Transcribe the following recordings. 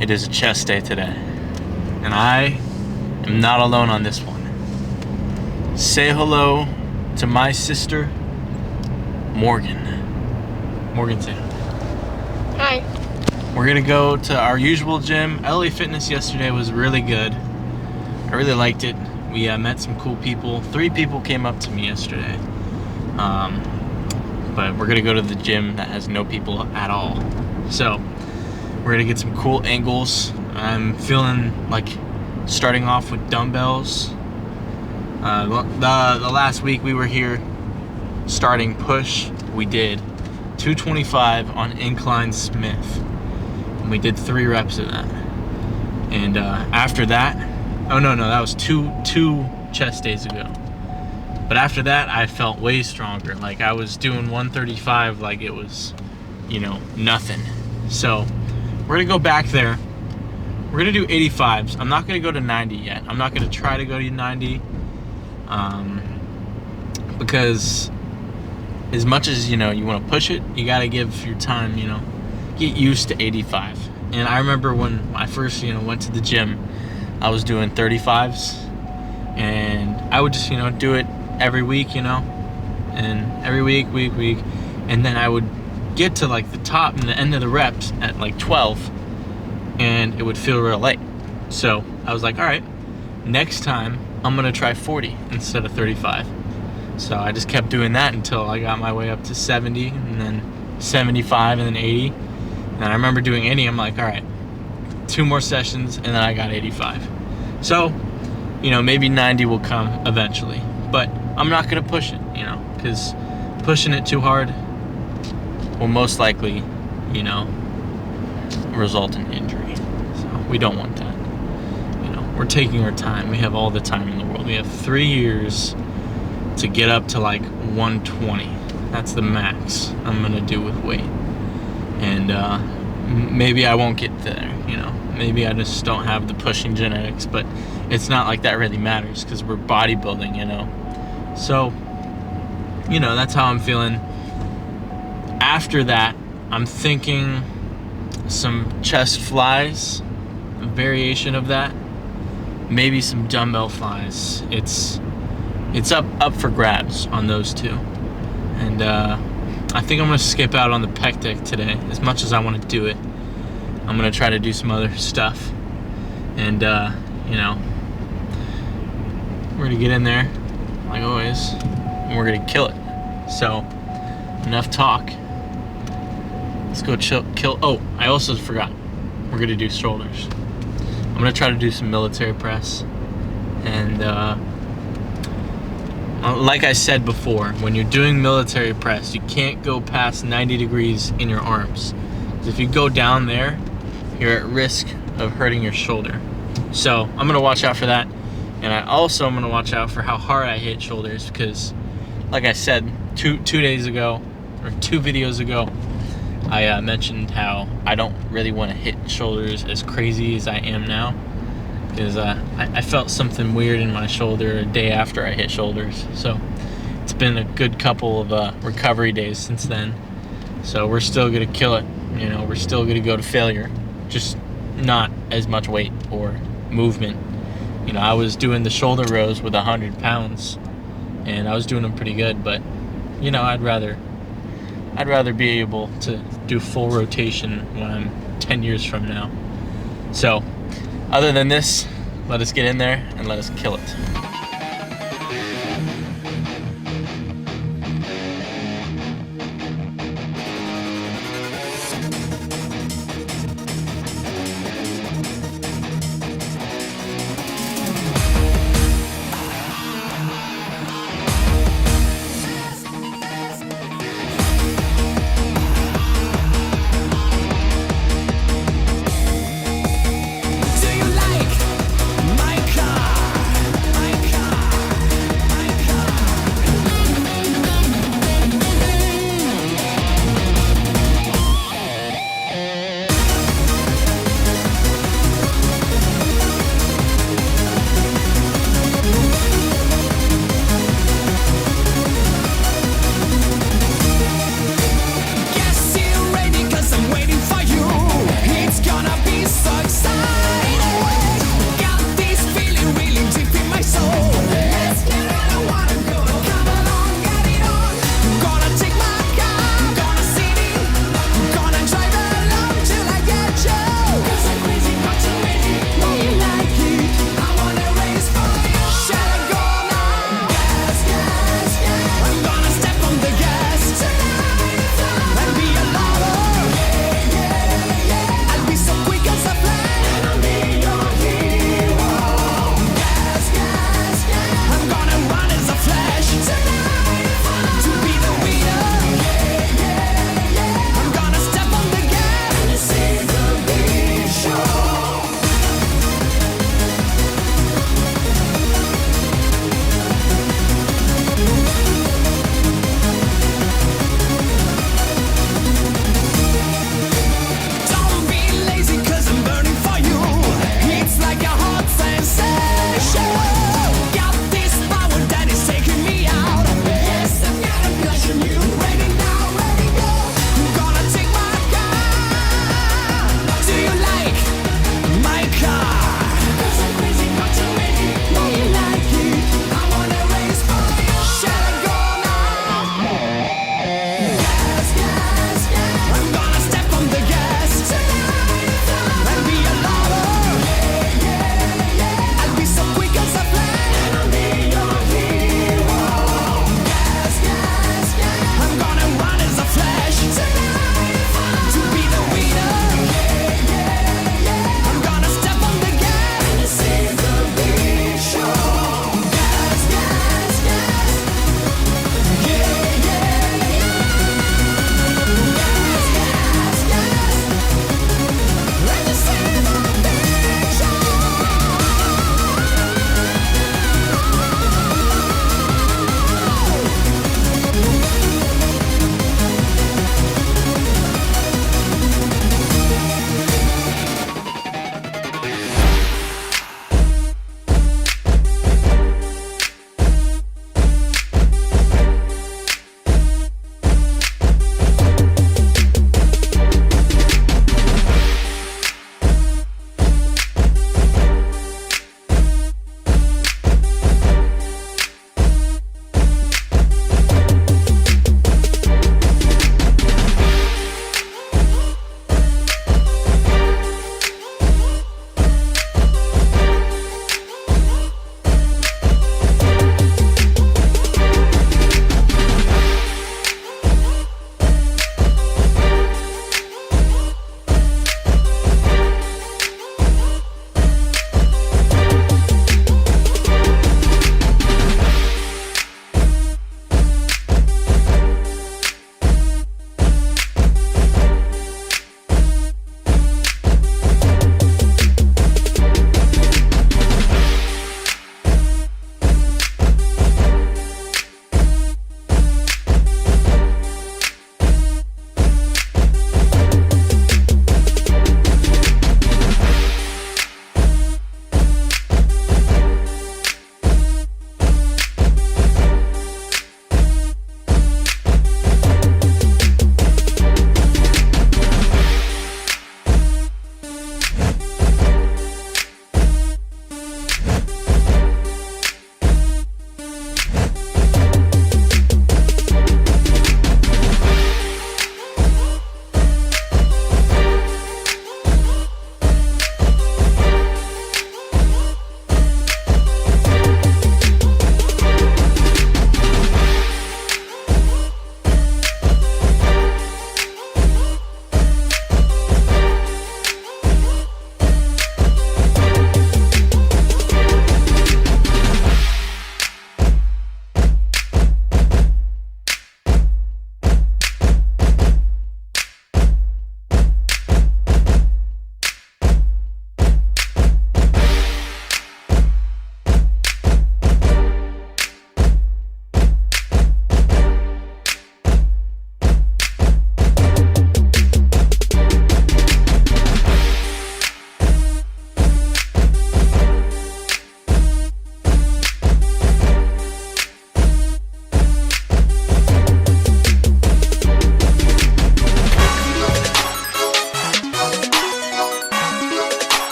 It is a chest day today, and I am not alone on this one. Say hello to my sister, Morgan. Morgan, say hi. Hi. We're gonna go to our usual gym. LA Fitness yesterday was really good. I really liked it. We met some cool people. 3 people came up to me yesterday. But we're gonna go to the gym that has no people at all. So we're gonna get some cool angles. I'm feeling like starting off with dumbbells. The last week we were here starting push. We did 225 on incline Smith. And we did 3 reps of that. And after that, oh no, that was two chest days ago. But after that, I felt way stronger. Like I was doing 135 like it was, nothing. So we're gonna go back there. We're gonna do 85s. I'm not gonna go to 90 yet. I'm not gonna try to go to 90. Because as much as, you wanna push it, you gotta give your time, get used to 85. And I remember when I first, went to the gym, I was doing 35s. And I would just, do it every week, and every week. And then I would get to like the top and the end of the reps at like 12, and it would feel real light. So I was like, all right, next time I'm gonna try 40 instead of 35. So I just kept doing that until I got my way up to 70, and then 75, and then 80. And I remember doing 80. I'm like, all right, 2 more sessions, and then I got 85. So maybe 90 will come eventually, but I'm not gonna push it, because pushing it too hard will most likely, result in injury. So we don't want that. We're taking our time. We have all the time in the world. We have 3 years to get up to like 120. That's the max I'm gonna do with weight. And maybe I won't get there, Maybe I just don't have the pushing genetics, but it's not like that really matters because we're bodybuilding, So, that's how I'm feeling. After that, I'm thinking some chest flies, a variation of that, maybe some dumbbell flies. It's up for grabs on those 2. And I think I'm gonna skip out on the pec deck today, as much as I want to do it. I'm gonna try to do some other stuff, and we're gonna get in there like always, and we're gonna kill it. So enough talk. Let's go kill. Oh, I also forgot. We're gonna do shoulders. I'm gonna try to do some military press, and like I said before, when you're doing military press, you can't go past 90 degrees in your arms. If you go down there, you're at risk of hurting your shoulder. So I'm gonna watch out for that. And I also am gonna watch out for how hard I hit shoulders, because like I said, two days ago, or 2 videos ago, I mentioned how I don't really want to hit shoulders as crazy as I am now, because I felt something weird in my shoulder a day after I hit shoulders. So it's been a good couple of recovery days since then. So we're still gonna kill it. We're still gonna go to failure, just not as much weight or movement. I was doing the shoulder rows with 100 pounds, and I was doing them pretty good, but I'd rather be able to do full rotation when I'm 10 years from now. So other than this, let us get in there and let us kill it. Do you like my car?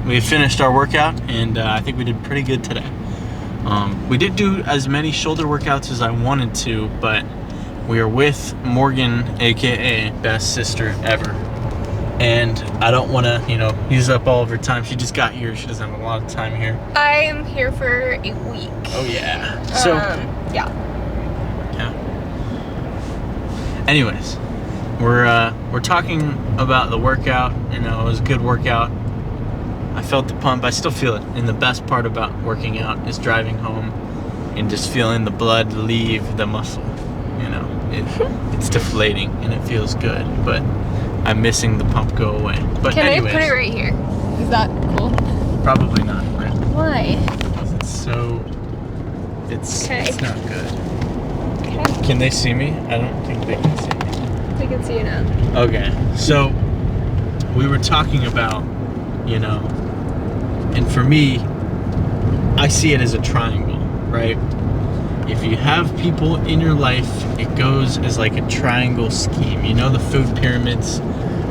we finished our workout, and I think we did pretty good today. We didn't do as many shoulder workouts as I wanted to, but we are with Morgan, aka best sister ever. And I don't want to, use up all of her time. She just got here. She doesn't have a lot of time here. I am here for a week. Oh yeah. So yeah. Anyways, we're talking about the workout. It was a good workout. I felt the pump. I still feel it. And the best part about working out is driving home and just feeling the blood leave the muscle. It's deflating and it feels good, but I'm missing the pump go away. But Can anyways, I put it right here? Is that cool? Probably not. Right? Why? Because it's not good. Okay. Can they see me? I don't think they can see me. They can see you now. Okay, so we were talking about, and for me, I see it as a triangle, right? If you have people in your life, it goes as like a triangle scheme. The food pyramids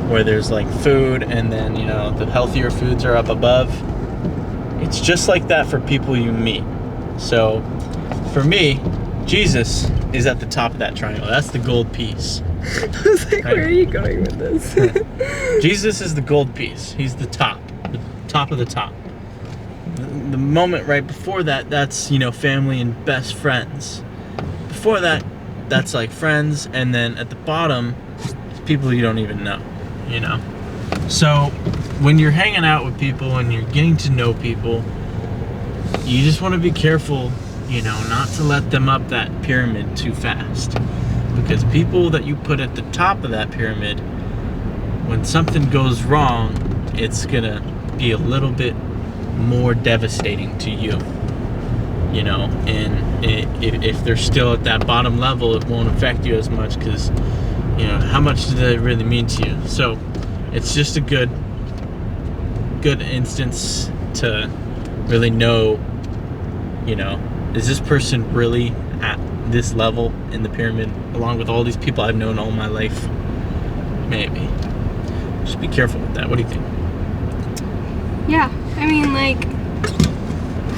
where there's like food and then, the healthier foods are up above. It's just like that for people you meet. So for me, Jesus is at the top of that triangle. That's the gold piece. I was like, right? Where are you going with this? Jesus is the gold piece. He's the top of the top. The moment right before that, that's, family and best friends. Before that, that's like friends, and then at the bottom, people you don't even know, So when you're hanging out with people and you're getting to know people, you just want to be careful, not to let them up that pyramid too fast. Because people that you put at the top of that pyramid, when something goes wrong, it's gonna be a little bit more devastating to you, and if they're still at that bottom level, it won't affect you as much because, how much do they really mean to you? So it's just a good instance to really know, is this person really at this level in the pyramid along with all these people I've known all my life? Maybe. Just be careful with that. What do you think? Yeah, I mean,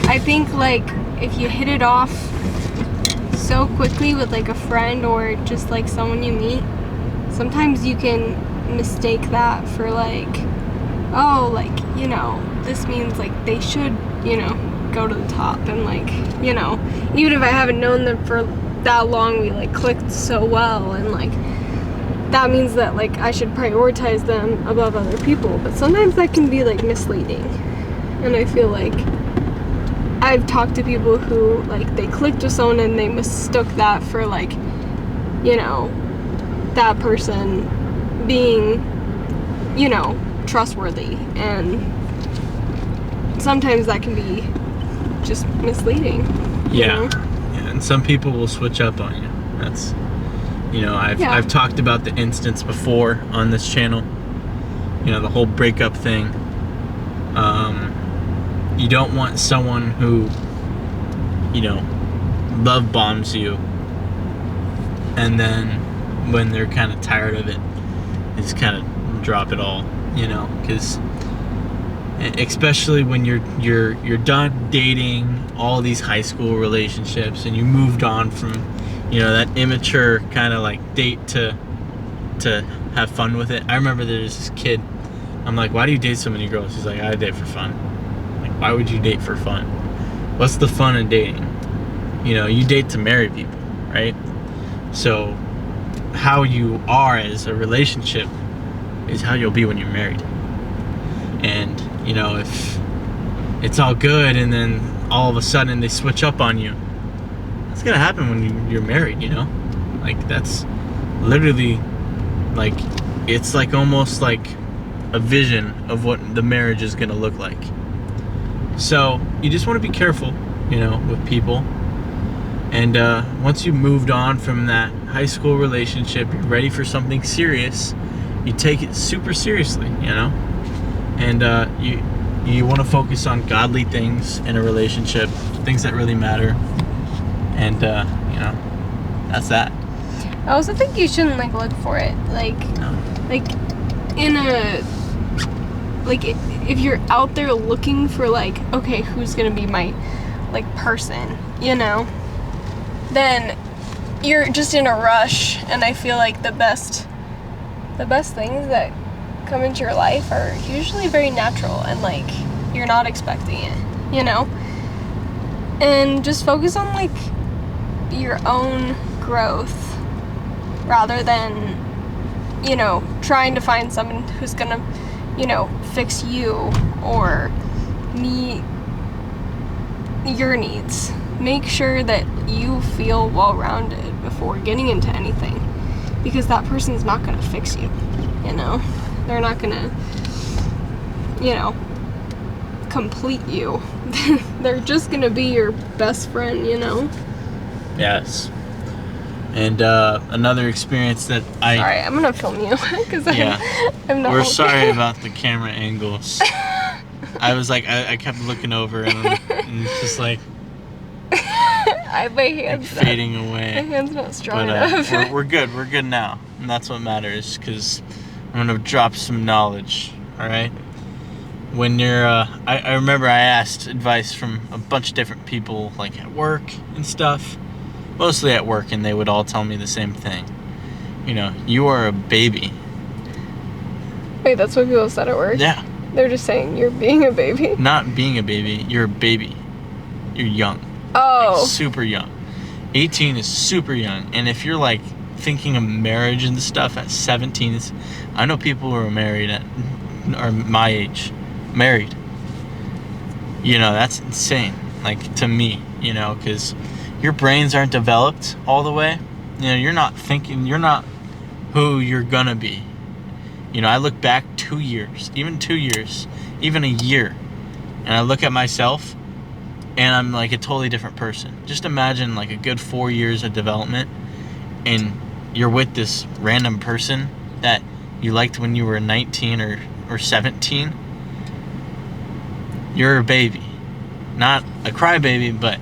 I think, if you hit it off so quickly with, a friend or just, someone you meet, sometimes you can mistake that for, this means, they should, go to the top. And, even if I haven't known them for that long, we, clicked so well. And, that means that, I should prioritize them above other people. But sometimes that can be, misleading. And I feel like I've talked to people who, they clicked with someone and they mistook that for, that person being, trustworthy. And sometimes that can be just misleading. Yeah, and some people will switch up on you. That's... I've talked about the instance before on this channel. The whole breakup thing. You don't want someone who, love bombs you, and then when they're kind of tired of it, just kind of drop it all. Because especially when you're done dating all these high school relationships and you moved on from that immature kind of date to have fun with it. I remember there's this kid, I'm like, why do you date so many girls? He's like, I date for fun. Why would you date for fun? What's the fun in dating? You date to marry people, right? So how you are as a relationship is how you'll be when you're married. And if it's all good and then all of a sudden they switch up on you, it's gonna happen when you're married. That's literally it's almost like a vision of what the marriage is gonna look like. So you just want to be careful, with people. And once you've moved on from that high school relationship, you're ready for something serious, you take it super seriously, And you want to focus on godly things in a relationship, things that really matter. And, that's that. I also think you shouldn't, look for it. No. In a like if you're out there looking for like, okay, who's gonna be my like person, you know, then you're just in a rush. And I feel like the best things that come into your life are usually very natural and like you're not expecting it, you know. And just focus on like your own growth rather than, you know, trying to find someone who's gonna, you know, fix you or meet your needs. Make sure that you feel well-rounded before getting into anything, because that person's not gonna fix you, you know. They're not gonna, you know, complete you. They're just gonna be your best friend, you know. Yes. And another experience that I... Sorry, I'm gonna film you because I'm not. We're sorry about the camera angles. I was like, I kept looking over and it's just like... my hand's like fading away. My hand's not strong but, enough. We're good. We're good now. And that's what matters, because I'm going to drop some knowledge, all right? When you're... I remember I asked advice from a bunch of different people, like at work and stuff. Mostly at work, and they would all tell me the same thing. You know, you are a baby. Wait, that's what people said at work? Yeah. They're just saying you're being a baby? Not being a baby. You're a baby. You're young. Oh. Like, super young. 18 is super young. And if you're like thinking of marriage and stuff at 17, I know people who are married are my age. Married. You know, that's insane. Like, to me, you know, because your brains aren't developed all the way. You know, you're not who you're gonna be. You know, I look back 2 years, even a year, and I look at myself, and I'm like a totally different person. Just imagine like a good 4 years of development, and you're with this random person that you liked when you were 19 or 17. You're a baby. Not a crybaby, but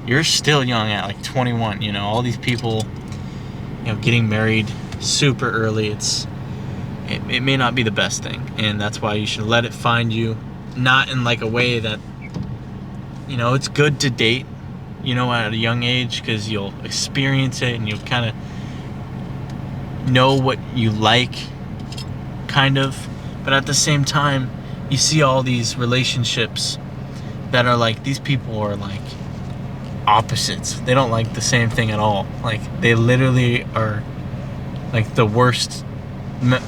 you're still young at like 21. You know, all these people, you know, getting married super early, it may not be the best thing, and that's why you should let it find you, not in like a way that, you know, it's good to date, you know, at a young age, because you'll experience it and you'll kind of know what you like, kind of. But at the same time, you see all these relationships that are like, these people are like opposites. They don't like the same thing at all. Like, they literally are like the worst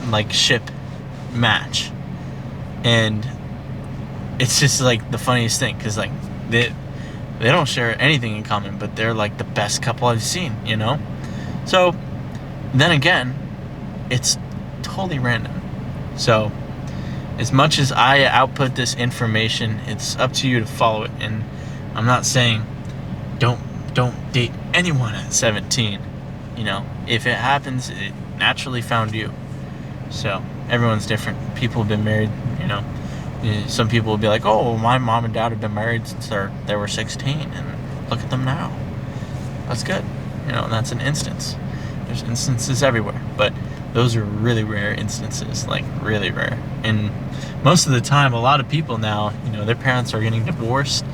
like ship match. And it's just like the funniest thing, because like they don't share anything in common, but they're like the best couple I've seen, you know. So then again, it's totally random. So as much as I output this information, it's up to you to follow it. And I'm not saying don't date anyone at 17. You know, if it happens, it naturally found you. So everyone's different. People have been married, you know. Some people will be like, oh, my mom and dad have been married since they were 16, and look at them now. That's good. You know, and that's an instance. There's instances everywhere, but those are really rare instances, like really rare. And most of the time, a lot of people now, you know, their parents are getting divorced.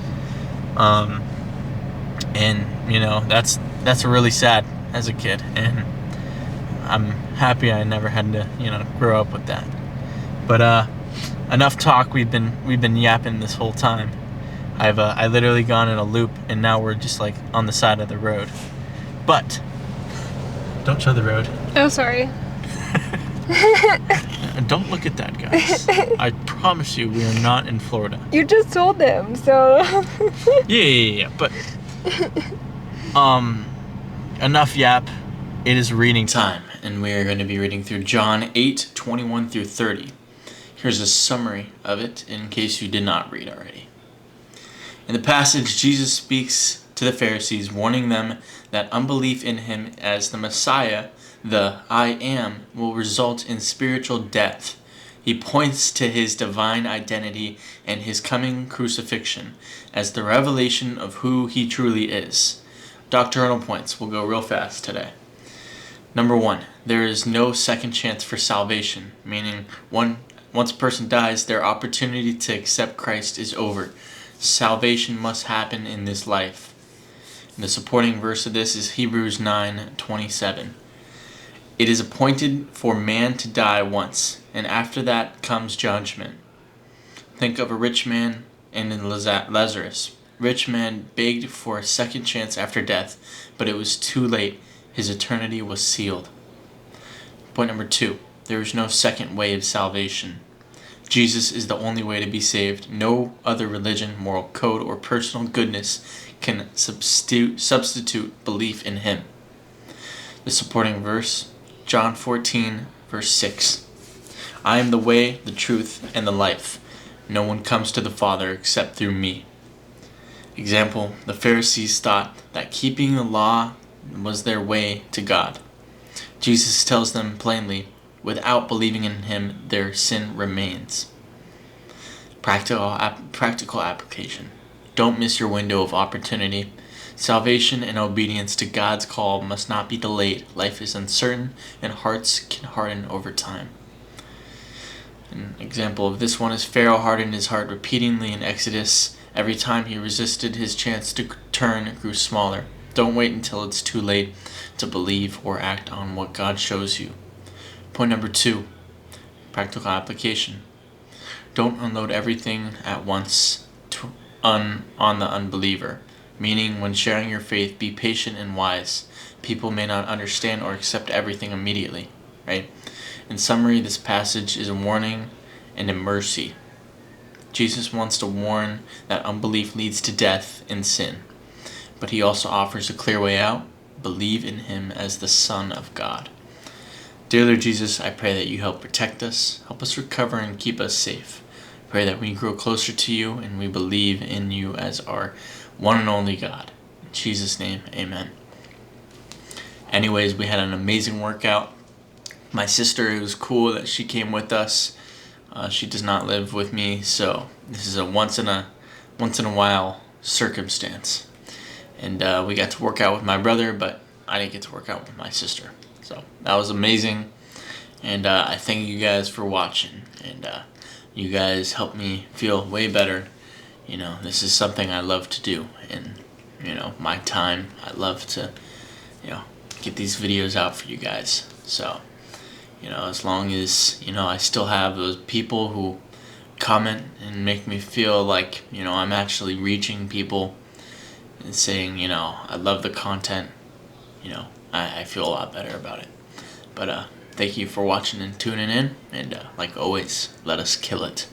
And, you know, that's really sad as a kid. And I'm happy I never had to, you know, grow up with that. But enough talk. We've been yapping this whole time. I literally gone in a loop, and now we're just like on the side of the road. But don't show the road. Oh, sorry. Don't look at that, guys. I promise you, we are not in Florida. You just told them, so. Yeah. But enough yap. It is reading time, and we are going to be reading through John 8:21 through 30. Here's a summary of it in case you did not read already. In the passage, Jesus speaks to the Pharisees, warning them that unbelief in him as the Messiah, the I Am, will result in spiritual death. He points to his divine identity and his coming crucifixion as the revelation of who he truly is. Doctrinal points. We'll go real fast today. Number 1, there is no second chance for salvation, meaning Once a person dies, their opportunity to accept Christ is over. Salvation must happen in this life. And the supporting verse of this is Hebrews 9:27. It is appointed for man to die once, and after that comes judgment. Think of a rich man and in Lazarus. Rich man begged for a second chance after death, but it was too late. His eternity was sealed. Point number 2. There is no second way of salvation. Jesus is the only way to be saved. No other religion, moral code, or personal goodness can substitute belief in Him. The supporting verse, John 14, verse 6. I am the way, the truth, and the life. No one comes to the Father except through me. Example, the Pharisees thought that keeping the law was their way to God. Jesus tells them plainly, without believing in Him, their sin remains. Practical application. Don't miss your window of opportunity. Salvation and obedience to God's call must not be delayed. Life is uncertain and hearts can harden over time. An example of this one is Pharaoh hardened his heart repeatedly in Exodus. Every time he resisted, his chance to turn grew smaller. Don't wait until it's too late to believe or act on what God shows you. Point number 2, practical application. Don't unload everything at once on the unbeliever. Meaning, when sharing your faith, be patient and wise. People may not understand or accept everything immediately, right? In summary, this passage is a warning and a mercy. Jesus wants to warn that unbelief leads to death and sin. But He also offers a clear way out. Believe in Him as the Son of God. Dear Lord Jesus, I pray that You help protect us, help us recover, and keep us safe. Pray that we grow closer to You and we believe in You as our one and only God. In Jesus' name, amen. Anyways, we had an amazing workout. My sister, it was cool that she came with us. She does not live with me, so this is a once in a while circumstance. And we got to work out with my brother, but I didn't get to work out with my sister. So that was amazing. And I thank you guys for watching. And you guys helped me feel way better. You know, this is something I love to do. And, you know, my time, I love to, you know, get these videos out for you guys. So, you know, as long as, you know, I still have those people who comment and make me feel like, you know, I'm actually reaching people and saying, you know, I love the content, you know, I feel a lot better about it. But thank you for watching and tuning in, and like always, let us kill it.